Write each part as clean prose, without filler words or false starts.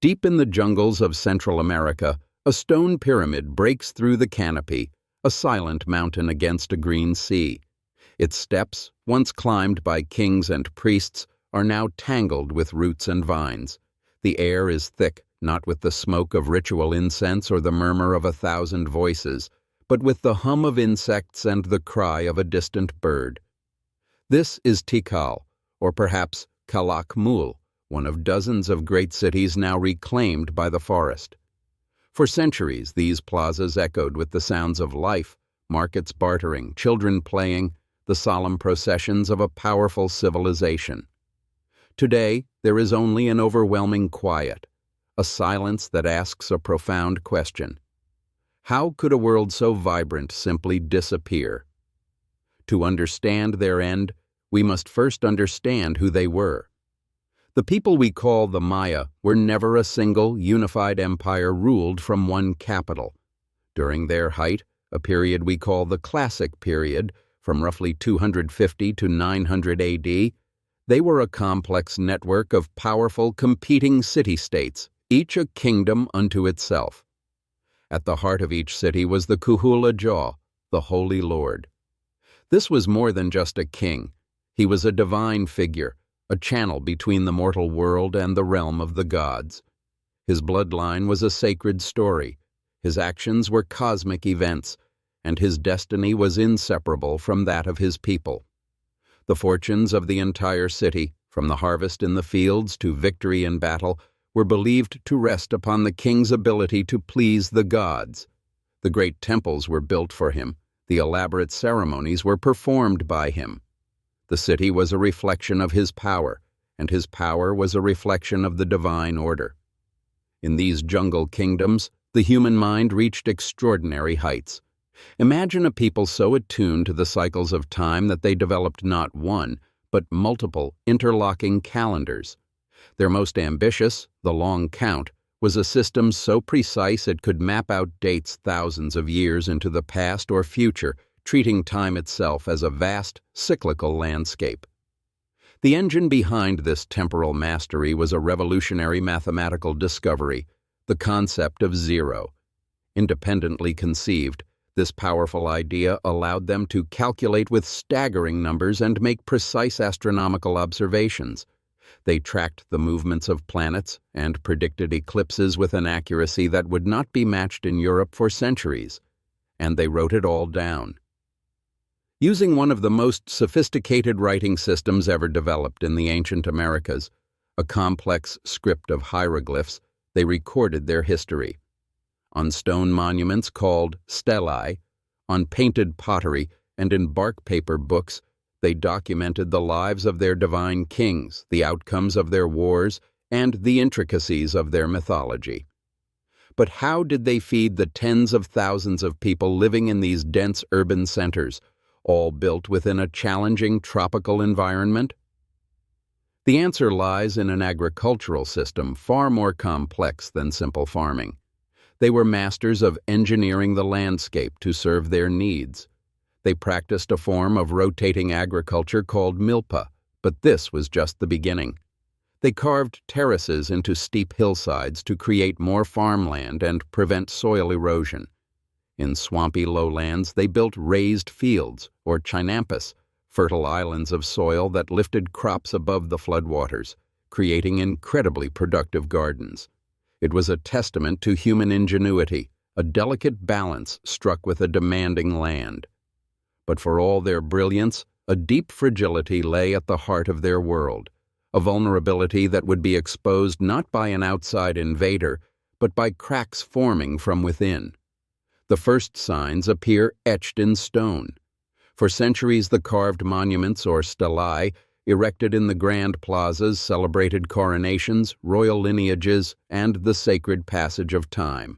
Deep in the jungles of Central America, a stone pyramid breaks through the canopy, a silent mountain against a green sea. Its steps, once climbed by kings and priests, are now tangled with roots and vines. The air is thick, not with the smoke of ritual incense or the murmur of 1,000 voices, but with the hum of insects and the cry of a distant bird. This is Tikal, or perhaps Calakmul, one of dozens of great cities now reclaimed by the forest. For centuries, these plazas echoed with the sounds of life, markets bartering, children playing, the solemn processions of a powerful civilization. Today, there is only an overwhelming quiet, a silence that asks a profound question. How could a world so vibrant simply disappear? To understand their end, we must first understand who they were. The people we call the Maya were never a single, unified empire ruled from one capital. During their height, a period we call the Classic period, from roughly 250 to 900 AD, they were a complex network of powerful competing city-states, each a kingdom unto itself. At the heart of each city was the Kuhula Jaw, the Holy Lord. This was more than just a king. He was a divine figure, a channel between the mortal world and the realm of the gods. His bloodline was a sacred story, his actions were cosmic events, and his destiny was inseparable from that of his people. The fortunes of the entire city, from the harvest in the fields to victory in battle, were believed to rest upon the king's ability to please the gods. The great temples were built for him, the elaborate ceremonies were performed by him. The city was a reflection of his power, and his power was a reflection of the divine order. In these jungle kingdoms, the human mind reached extraordinary heights. Imagine a people so attuned to the cycles of time that they developed not one, but multiple interlocking calendars. Their most ambitious, the long count, was a system so precise it could map out dates thousands of years into the past or future, treating time itself as a vast, cyclical landscape. The engine behind this temporal mastery was a revolutionary mathematical discovery, the concept of zero. Independently conceived, this powerful idea allowed them to calculate with staggering numbers and make precise astronomical observations. They tracked the movements of planets and predicted eclipses with an accuracy that would not be matched in Europe for centuries. And they wrote it all down. Using one of the most sophisticated writing systems ever developed in the ancient Americas, a complex script of hieroglyphs, they recorded their history. On stone monuments called stelae, on painted pottery, and in bark paper books, they documented the lives of their divine kings, the outcomes of their wars, and the intricacies of their mythology. But how did they feed the tens of thousands of people living in these dense urban centers, all built within a challenging tropical environment? The answer lies in an agricultural system far more complex than simple farming. They were masters of engineering the landscape to serve their needs. They practiced a form of rotating agriculture called milpa, but this was just the beginning. They carved terraces into steep hillsides to create more farmland and prevent soil erosion. In swampy lowlands, they built raised fields, or chinampas, fertile islands of soil that lifted crops above the floodwaters, creating incredibly productive gardens. It was a testament to human ingenuity, a delicate balance struck with a demanding land. But for all their brilliance, a deep fragility lay at the heart of their world, a vulnerability that would be exposed not by an outside invader, but by cracks forming from within. The first signs appear etched in stone. For centuries, the carved monuments, or stelae, erected in the grand plazas celebrated coronations, royal lineages, and the sacred passage of time.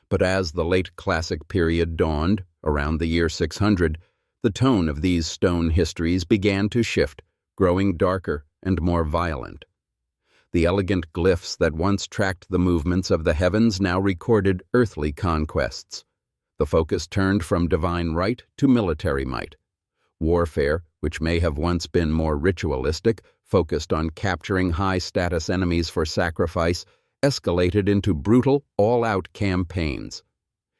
But as the late Classic period dawned, around the year 600, the tone of these stone histories began to shift, growing darker and more violent. The elegant glyphs that once tracked the movements of the heavens now recorded earthly conquests. The focus turned from divine right to military might. Warfare, which may have once been more ritualistic, focused on capturing high-status enemies for sacrifice, escalated into brutal, all-out campaigns.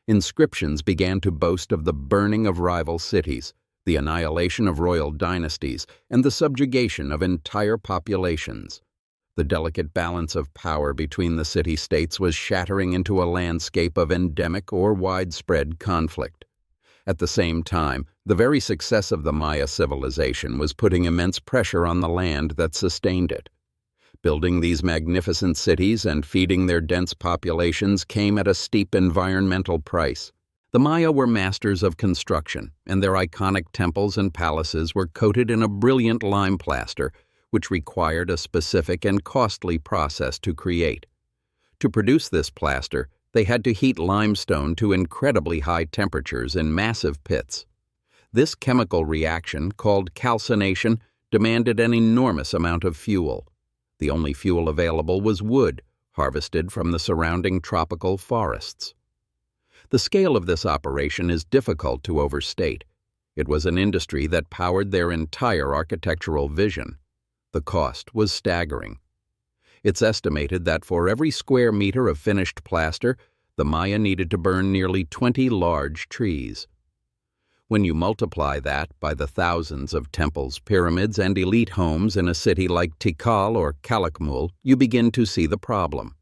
Inscriptions began to boast of the burning of rival cities, the annihilation of royal dynasties, and the subjugation of entire populations. The delicate balance of power between the city-states was shattering into a landscape of endemic or widespread conflict. At the same time, the very success of the Maya civilization was putting immense pressure on the land that sustained it. Building these magnificent cities and feeding their dense populations came at a steep environmental price. The Maya were masters of construction, and their iconic temples and palaces were coated in a brilliant lime plaster, which required a specific and costly process to create. To produce this plaster, they had to heat limestone to incredibly high temperatures in massive pits. This chemical reaction, called calcination, demanded an enormous amount of fuel. The only fuel available was wood, harvested from the surrounding tropical forests. The scale of this operation is difficult to overstate. It was an industry that powered their entire architectural vision. The cost was staggering. It's estimated that for every square meter of finished plaster, the Maya needed to burn nearly 20 large trees. When you multiply that by the thousands of temples, pyramids, and elite homes in a city like Tikal or Calakmul, you begin to see the problem.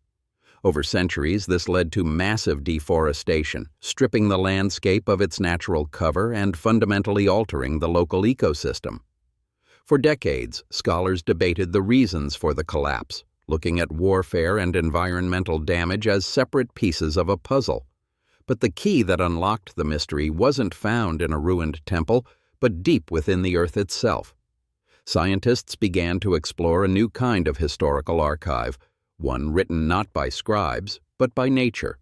Over centuries, this led to massive deforestation, stripping the landscape of its natural cover and fundamentally altering the local ecosystem. For decades, scholars debated the reasons for the collapse, looking at warfare and environmental damage as separate pieces of a puzzle. But the key that unlocked the mystery wasn't found in a ruined temple, but deep within the earth itself. Scientists began to explore a new kind of historical archive, one written not by scribes, but by nature.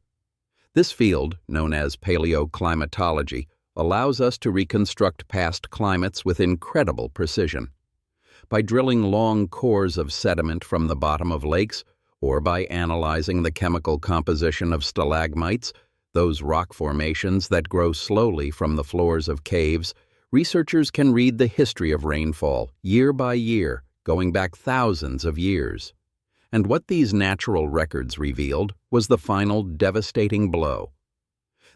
This field, known as paleoclimatology, allows us to reconstruct past climates with incredible precision. By drilling long cores of sediment from the bottom of lakes, or by analyzing the chemical composition of stalagmites, those rock formations that grow slowly from the floors of caves, researchers can read the history of rainfall year by year, going back thousands of years. And what these natural records revealed was the final devastating blow.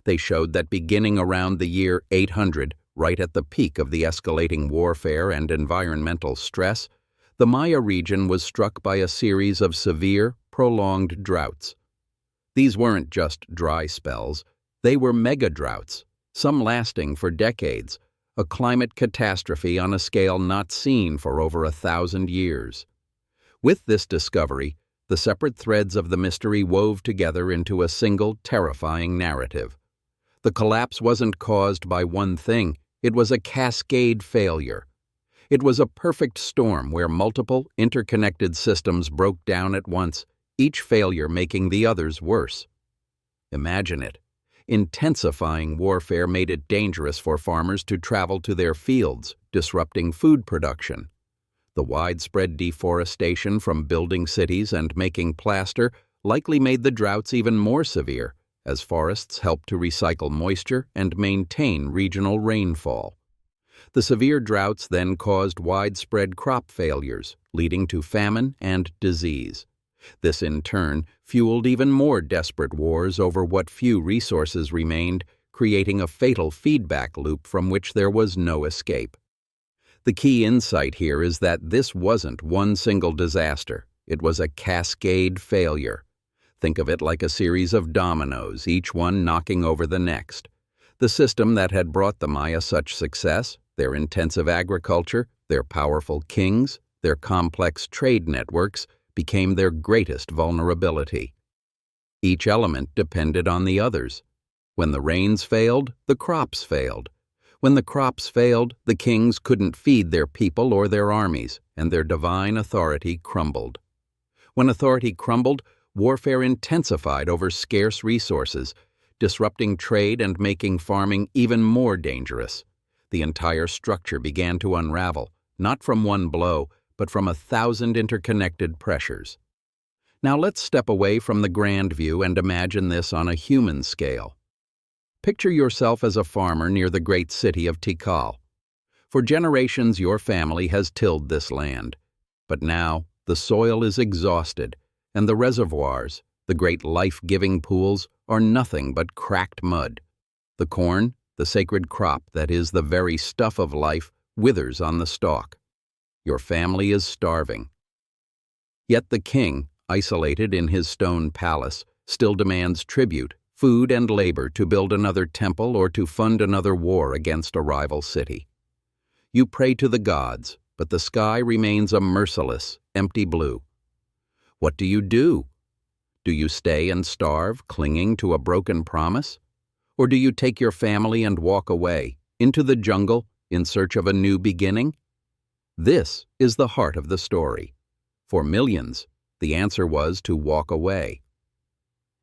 They showed that beginning around the year 800, right at the peak of the escalating warfare and environmental stress, the Maya region was struck by a series of severe, prolonged droughts. These weren't just dry spells, they were mega-droughts, some lasting for decades, a climate catastrophe on a scale not seen for over 1,000 years. With this discovery, the separate threads of the mystery wove together into a single terrifying narrative. The collapse wasn't caused by one thing, it was a cascade failure. It was a perfect storm where multiple, interconnected systems broke down at once, each failure making the others worse. Imagine it. Intensifying warfare made it dangerous for farmers to travel to their fields, disrupting food production. The widespread deforestation from building cities and making plaster likely made the droughts even more severe, as forests helped to recycle moisture and maintain regional rainfall. The severe droughts then caused widespread crop failures, leading to famine and disease. This, in turn, fueled even more desperate wars over what few resources remained, creating a fatal feedback loop from which there was no escape. The key insight here is that this wasn't one single disaster. It was a cascade failure. Think of it like a series of dominoes, each one knocking over the next. The system that had brought the Maya such success, their intensive agriculture, their powerful kings, their complex trade networks, became their greatest vulnerability. Each element depended on the others. When the rains failed, the crops failed. When the crops failed, the kings couldn't feed their people or their armies, and their divine authority crumbled. When authority crumbled, warfare intensified over scarce resources, disrupting trade and making farming even more dangerous. The entire structure began to unravel, not from one blow, but from 1,000 interconnected pressures. Now let's step away from the grand view and imagine this on a human scale. Picture yourself as a farmer near the great city of Tikal. For generations, your family has tilled this land. But now, the soil is exhausted, and the reservoirs, The great life-giving pools are nothing but cracked mud. The corn, the sacred crop that is the very stuff of life, withers on the stalk. Your family is starving. Yet the king, isolated in his stone palace, still demands tribute, food and labor to build another temple or to fund another war against a rival city. You pray to the gods, but the sky remains a merciless, empty blue. What do? Do you stay and starve, clinging to a broken promise? Or do you take your family and walk away, into the jungle, in search of a new beginning? This is the heart of the story. For millions, the answer was to walk away.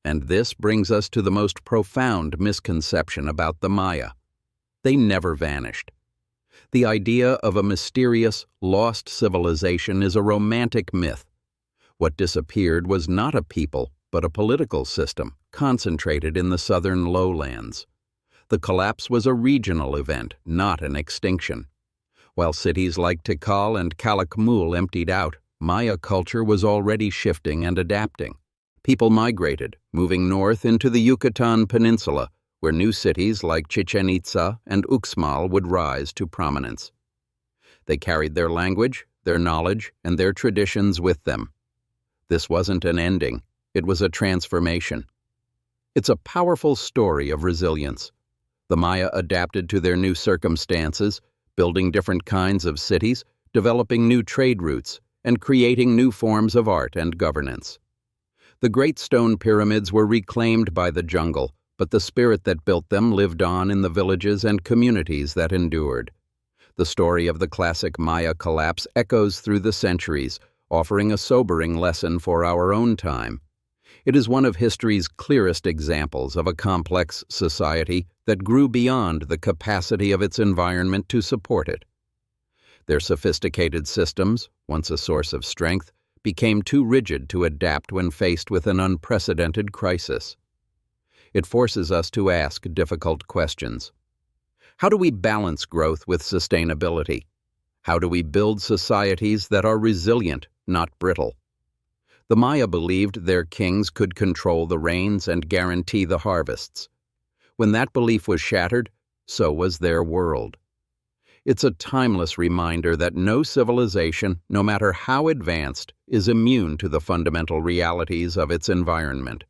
And this brings us to the most profound misconception about the Maya. They never vanished. The idea of a mysterious, lost civilization is a romantic myth. What disappeared was not a people, but a political system, concentrated in the southern lowlands. The collapse was a regional event, not an extinction. While cities like Tikal and Calakmul emptied out, Maya culture was already shifting and adapting. People migrated, moving north into the Yucatan Peninsula, where new cities like Chichen Itza and Uxmal would rise to prominence. They carried their language, their knowledge, and their traditions with them. This wasn't an ending, it was a transformation. It's a powerful story of resilience. The Maya adapted to their new circumstances, building different kinds of cities, developing new trade routes, and creating new forms of art and governance. The great stone pyramids were reclaimed by the jungle, but the spirit that built them lived on in the villages and communities that endured. The story of the classic Maya collapse echoes through the centuries, offering a sobering lesson for our own time. It is one of history's clearest examples of a complex society that grew beyond the capacity of its environment to support it. Their sophisticated systems, once a source of strength, became too rigid to adapt when faced with an unprecedented crisis. It forces us to ask difficult questions. How do we balance growth with sustainability? How do we build societies that are resilient, not brittle? The Maya believed their kings could control the rains and guarantee the harvests. When that belief was shattered, so was their world. It's a timeless reminder that no civilization, no matter how advanced, is immune to the fundamental realities of its environment.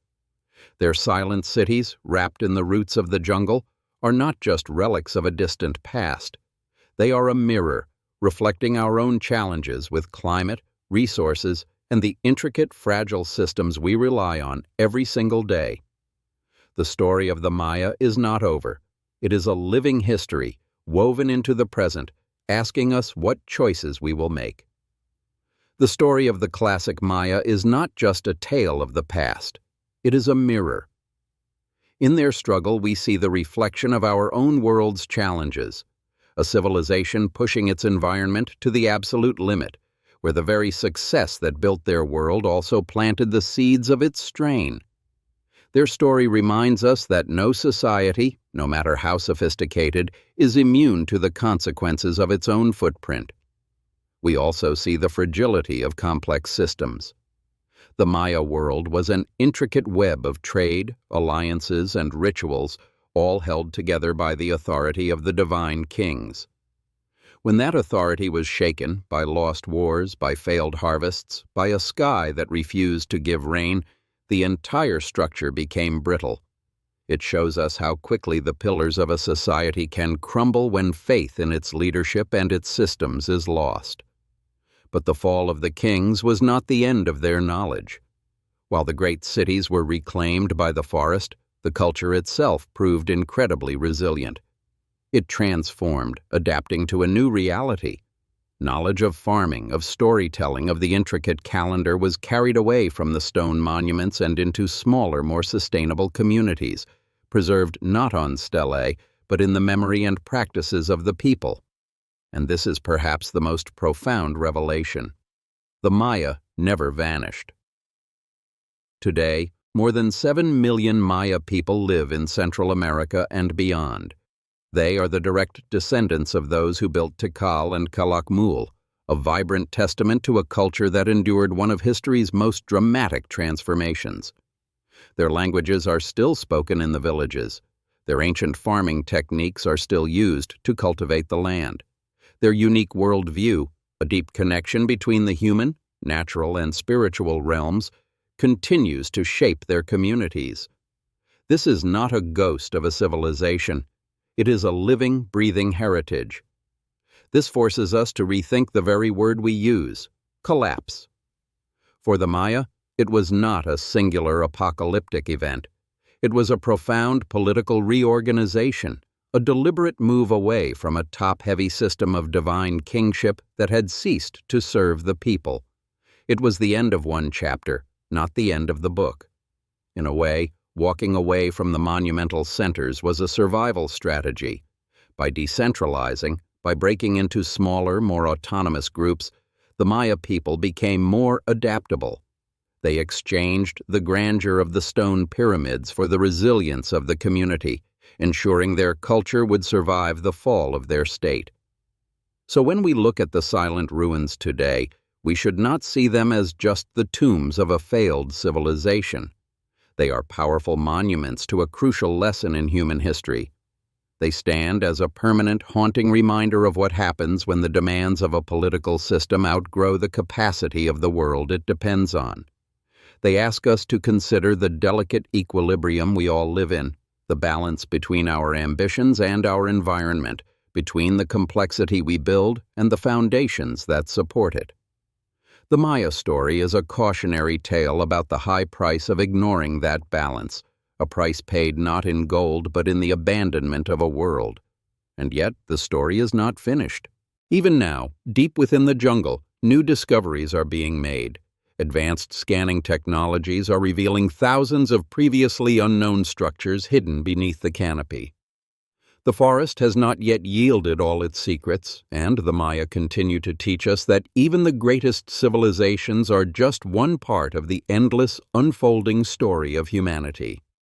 Their silent cities, wrapped in the roots of the jungle, are not just relics of a distant past. They are a mirror, reflecting our own challenges with climate, resources, and the intricate, fragile systems we rely on every single day. The story of the Maya is not over. It is a living history, woven into the present, asking us what choices we will make. The story of the classic Maya is not just a tale of the past. It is a mirror. In their struggle, we see the reflection of our own world's challenges, a civilization pushing its environment to the absolute limit, where the very success that built their world also planted the seeds of its strain. Their story reminds us that no society, no matter how sophisticated, is immune to the consequences of its own footprint. We also see the fragility of complex systems. The Maya world was an intricate web of trade, alliances, and rituals, all held together by the authority of the divine kings. When that authority was shaken by lost wars, by failed harvests, by a sky that refused to give rain, the entire structure became brittle. It shows us how quickly the pillars of a society can crumble when faith in its leadership and its systems is lost. But the fall of the kings was not the end of their knowledge. While the great cities were reclaimed by the forest, the culture itself proved incredibly resilient. It transformed, adapting to a new reality. Knowledge of farming, of storytelling, of the intricate calendar was carried away from the stone monuments and into smaller, more sustainable communities, preserved not on stelae, but in the memory and practices of the people. And this is perhaps the most profound revelation. The Maya never vanished. Today, more than 7 million Maya people live in Central America and beyond. They are the direct descendants of those who built Tikal and Calakmul, a vibrant testament to a culture that endured one of history's most dramatic transformations. Their languages are still spoken in the villages. Their ancient farming techniques are still used to cultivate the land. Their unique worldview, a deep connection between the human, natural, and spiritual realms, continues to shape their communities. This is not a ghost of a civilization. It is a living, breathing heritage. This forces us to rethink the very word we use, collapse. For the Maya, it was not a singular apocalyptic event. It was a profound political reorganization, a deliberate move away from a top-heavy system of divine kingship that had ceased to serve the people. It was the end of one chapter, not the end of the book. In a way, walking away from the monumental centers was a survival strategy. By decentralizing, by breaking into smaller, more autonomous groups, the Maya people became more adaptable. They exchanged the grandeur of the stone pyramids for the resilience of the community, ensuring their culture would survive the fall of their state. So when we look at the silent ruins today, we should not see them as just the tombs of a failed civilization. They are powerful monuments to a crucial lesson in human history. They stand as a permanent, haunting reminder of what happens when the demands of a political system outgrow the capacity of the world it depends on. They ask us to consider the delicate equilibrium we all live in, the balance between our ambitions and our environment, between the complexity we build and the foundations that support it. The Maya story is a cautionary tale about the high price of ignoring that balance, a price paid not in gold but in the abandonment of a world. And yet the story is not finished. Even now, deep within the jungle, new discoveries are being made. Advanced scanning technologies are revealing thousands of previously unknown structures hidden beneath the canopy. The forest has not yet yielded all its secrets, and the Maya continue to teach us that even the greatest civilizations are just one part of the endless, unfolding story of humanity.